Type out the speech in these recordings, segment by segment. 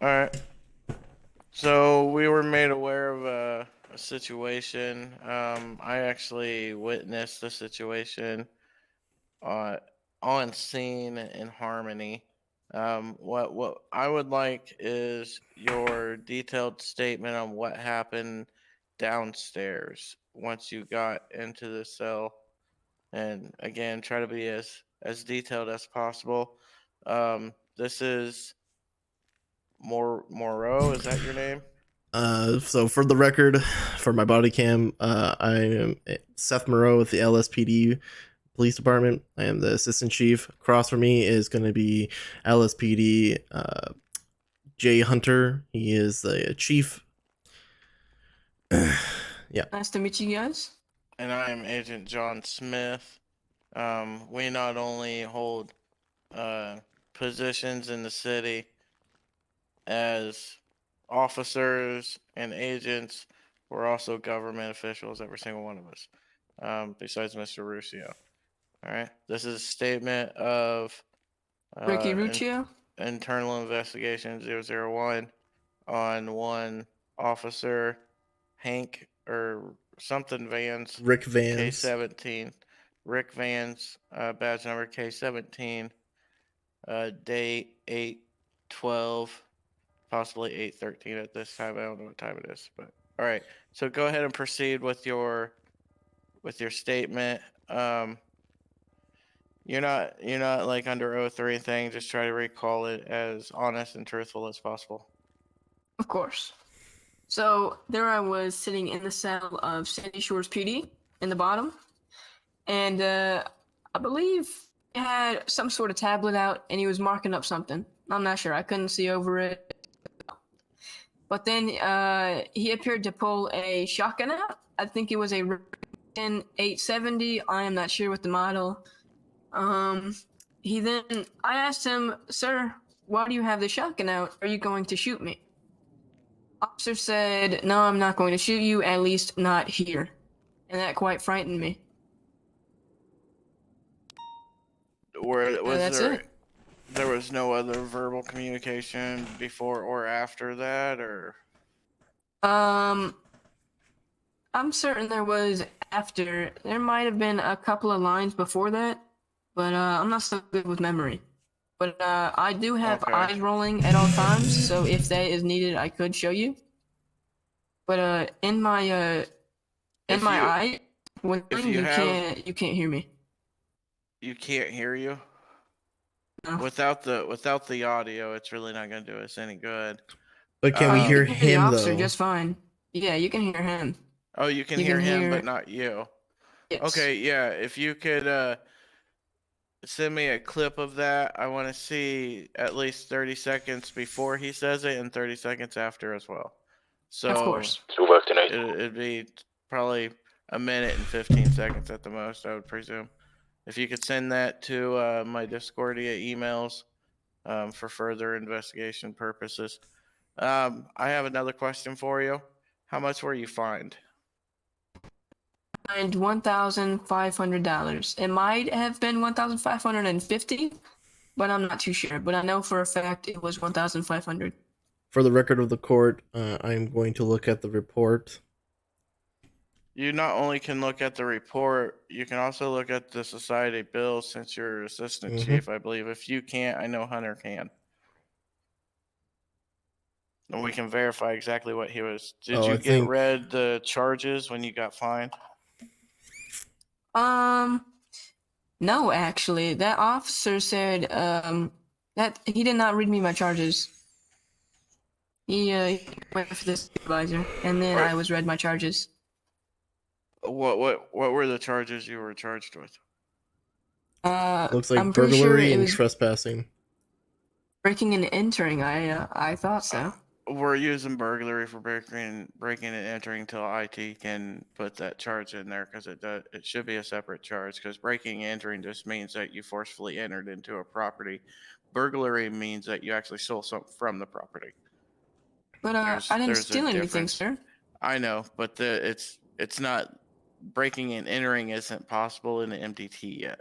All right. So we were made aware of a situation. I actually witnessed the situation uh, on scene in Harmony. What I would like is your detailed statement on what happened downstairs once you got into the cell, and again, try to be as detailed as possible. This is Moreau. Is that your name? So for the record, for my body cam, I am Seth Moreau with the LSPD Police Department. I am the assistant chief. Across from me is going to be LSPD Jay Hunter. He is the chief. Yeah. Nice to meet you guys. And I am Agent John Smith. We not only hold uh, positions in the city as officers and agents, we're also government officials, every single one of us, besides Mr. Ruscio. All right. This is a statement of Ricky uh, in, Ruccio. internal investigation 001 on one officer, Hank or something Vance, Rick Vans. K17. Rick Vance, badge number K17, date 8/12, possibly 8/13 at this time. I don't know what time it is, but all right. So go ahead and proceed with your statement. You're not like under oath or anything. Just try to recall it as honest and truthful as possible. Of course. So there I was sitting in the cell of Sandy Shores PD in the bottom, and I believe he had some sort of tablet out, and he was marking up something. I'm not sure. I couldn't see over it. But then he appeared to pull a shotgun out. I think it was a 870. I am not sure what the model. Um, I asked him, "Sir, why do you have the shotgun out? Are you going to shoot me?" Officer said, "No, I'm not going to shoot you, at least not here." And that quite frightened me. Where was That's it. there was no other verbal communication before or after that, or Um, I'm certain there was after. There might have been a couple of lines before that, but I'm not so good with memory. But I do have okay. eyes rolling at all times, so if that is needed, I could show you. But in If my you eye, when if you have you can't hear me. you can't hear you No. without the audio, it's really not going to do us any good. But can Oh, we you hear can hear the him officer though? just fine. Yeah, you can hear him. Oh, you can You hear can him, but hear. not you. Yes. Okay, yeah. If you could send me a clip of that, I want to see at least 30 seconds before he says it and 30 seconds after as well. Of So course. To work tonight. it'd be probably a minute and 15 seconds at the most, I would presume. If you could send that to my Discordia emails for further investigation purposes. I have another question for you. How much were you fined? And $1,500. It might have been 1,550, but I'm not too sure. But I know for a fact it was 1,500. For the record of the court, I'm going to look at the report. You not only can look at the report, you can also look at the society bills since you're assistant Mm-hmm. chief, I believe. If you can't, I know Hunter can. And we can verify exactly what he was. Did Oh, you I get think. read the charges when you got fined? Um, no, actually, that officer said that he did not read me my charges. He went for the supervisor, and then Or I was read my charges. what were the charges you were charged with? Looks I'm like pretty sure burglary it and was trespassing. breaking and entering. I thought so. We're using burglary for breaking and entering until IT can put that charge in there because it should be a separate charge because breaking and entering just means that you forcefully entered into a property. Burglary means that you actually stole something from the property. But I didn't There's a steal anything, difference. sir. I know, but it's not breaking and entering isn't possible in the MDT yet.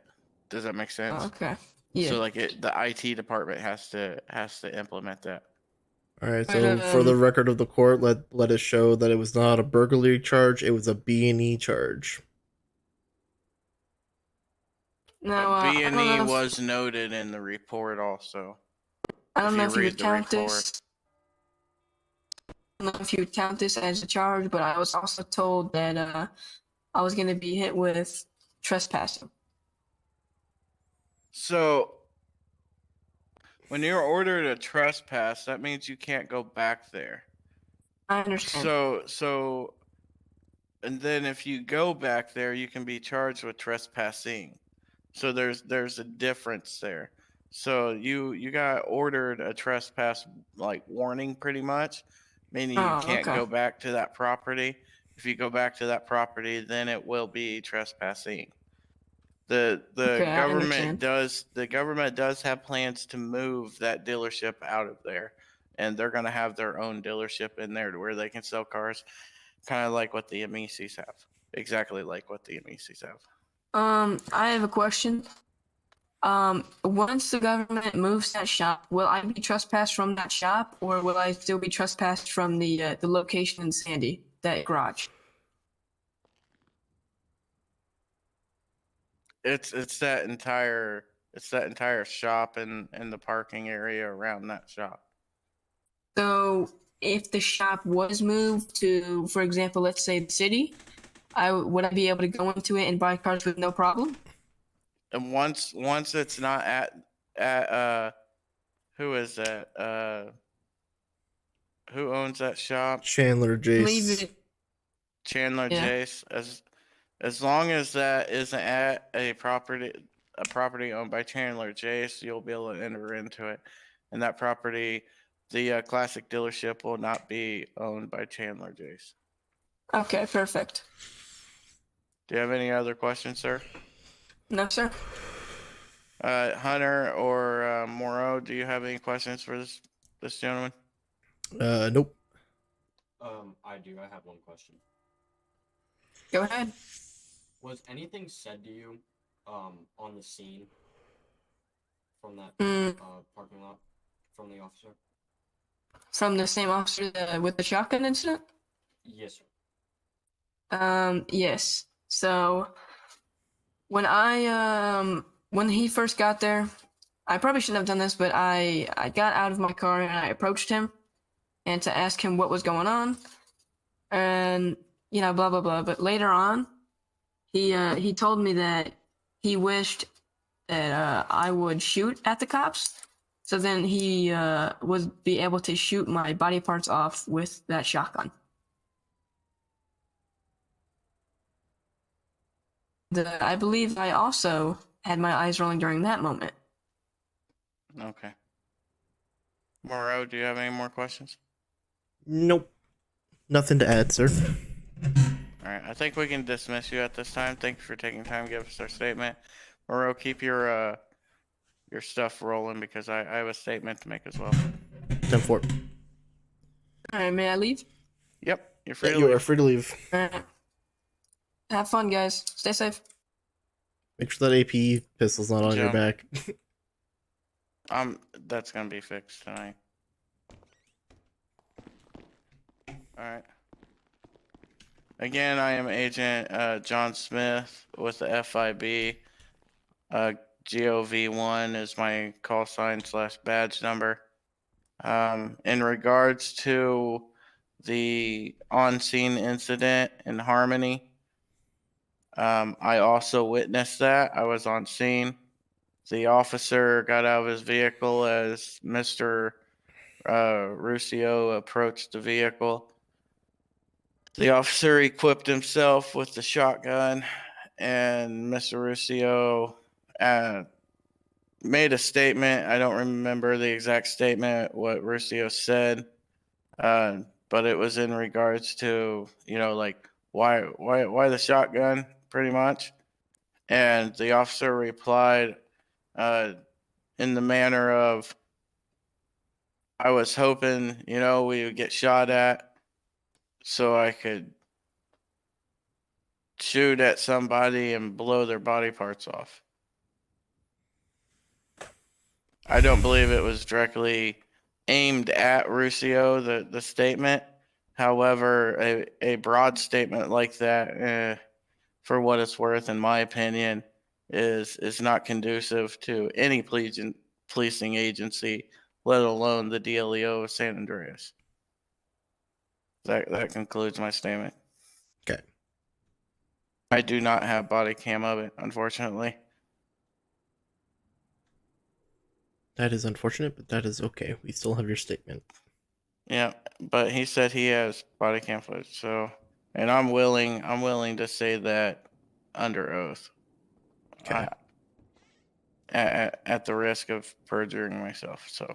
Does that make sense? Okay. Yeah. So like the IT department has to implement that. All right. But So for the record of the court, let us show that it was not a burglary charge. It was a B&E charge. now B I and don't E know if was noted in the report also. I don't If know you if you read would the count report. this. I don't know if you would count this as a charge, but I was also told that I was going to be hit with trespassing. So when you're ordered a trespass, that means you can't go back there. I understand. So and then if you go back there, you can be charged with trespassing. So there's a difference there. So you got ordered a trespass like warning pretty much, meaning you Oh, can't okay. go back to that property. If you go back to that property, then it will be trespassing. The Okay, I understand. government does have plans to move that dealership out of there, and they're going to have their own dealership in there to where they can sell cars, kind of like what the Amicis have, exactly like what the Amicis have. I have a question. Once the government moves that shop, will I be trespassed from that shop, or will I still be trespassed from the location in Sandy, that garage? It's that entire shop and the parking area around that shop. So, if the shop was moved to, for example, let's say the city, would I be able to go into it and buy cars with no problem? And once it's not at who is that? Who owns that shop? Chandler Leave Jace. it. Chandler Yeah. Jace. As long as that isn't at a property owned by Chandler Jace, you'll be able to enter into it. And that property, the classic dealership, will not be owned by Chandler Jace. Okay, perfect. Do you have any other questions, sir? No, sir. Hunter or Moreau, do you have any questions for this gentleman? Nope. I do. I have one question. Go ahead. Was anything said to you, on the scene from that parking lot from the officer? From the same officer with the shotgun incident? Yes, sir. Yes. So when when he first got there, I probably shouldn't have done this, but I got out of my car and I approached him and to ask him what was going on, and blah blah blah. But later on, he told me that he wished that I would shoot at the cops, so then he would be able to shoot my body parts off with that shotgun. I believe I also had my eyes rolling during that moment. Okay. Moreau, do you have any more questions? Nope. Nothing to add, sir. All right. I think we can dismiss you at this time. Thank you for taking time to give us our statement. Moreau, keep your stuff rolling because I have a statement to make as well. 10-4. All right, may I leave? Yep. You're free to You are leave. free to leave. All right. Have fun, guys. Stay safe. Make sure that AP pistol's not on your Jump. back. That's gonna be fixed tonight. All right. Again, I am Agent John Smith with the FIB. GOV1 is my call sign / badge number. In regards to the on-scene incident in Harmony, I also witnessed that. I was on scene. The officer got out of his vehicle as Mr. Ruscio approached the vehicle. The officer equipped himself with the shotgun, and Mr. Ruscio made a statement. I don't remember the exact statement, what Ruscio said, but it was in regards to, like, why the shotgun, pretty much. And the officer replied in the manner of, I was hoping, we would get shot at so I could shoot at somebody and blow their body parts off. I don't believe it was directly aimed at Ruscio, the statement. However, a broad statement like that, for what it's worth, in my opinion, is not conducive to any policing agency, let alone the DLEO of San Andreas. That concludes my statement. Okay. I do not have body cam of it, unfortunately. That is unfortunate, but that is okay. We still have your statement. Yeah, but he said he has body cam footage, so, and I'm willing to say that under oath. Okay. At the risk of perjuring myself. So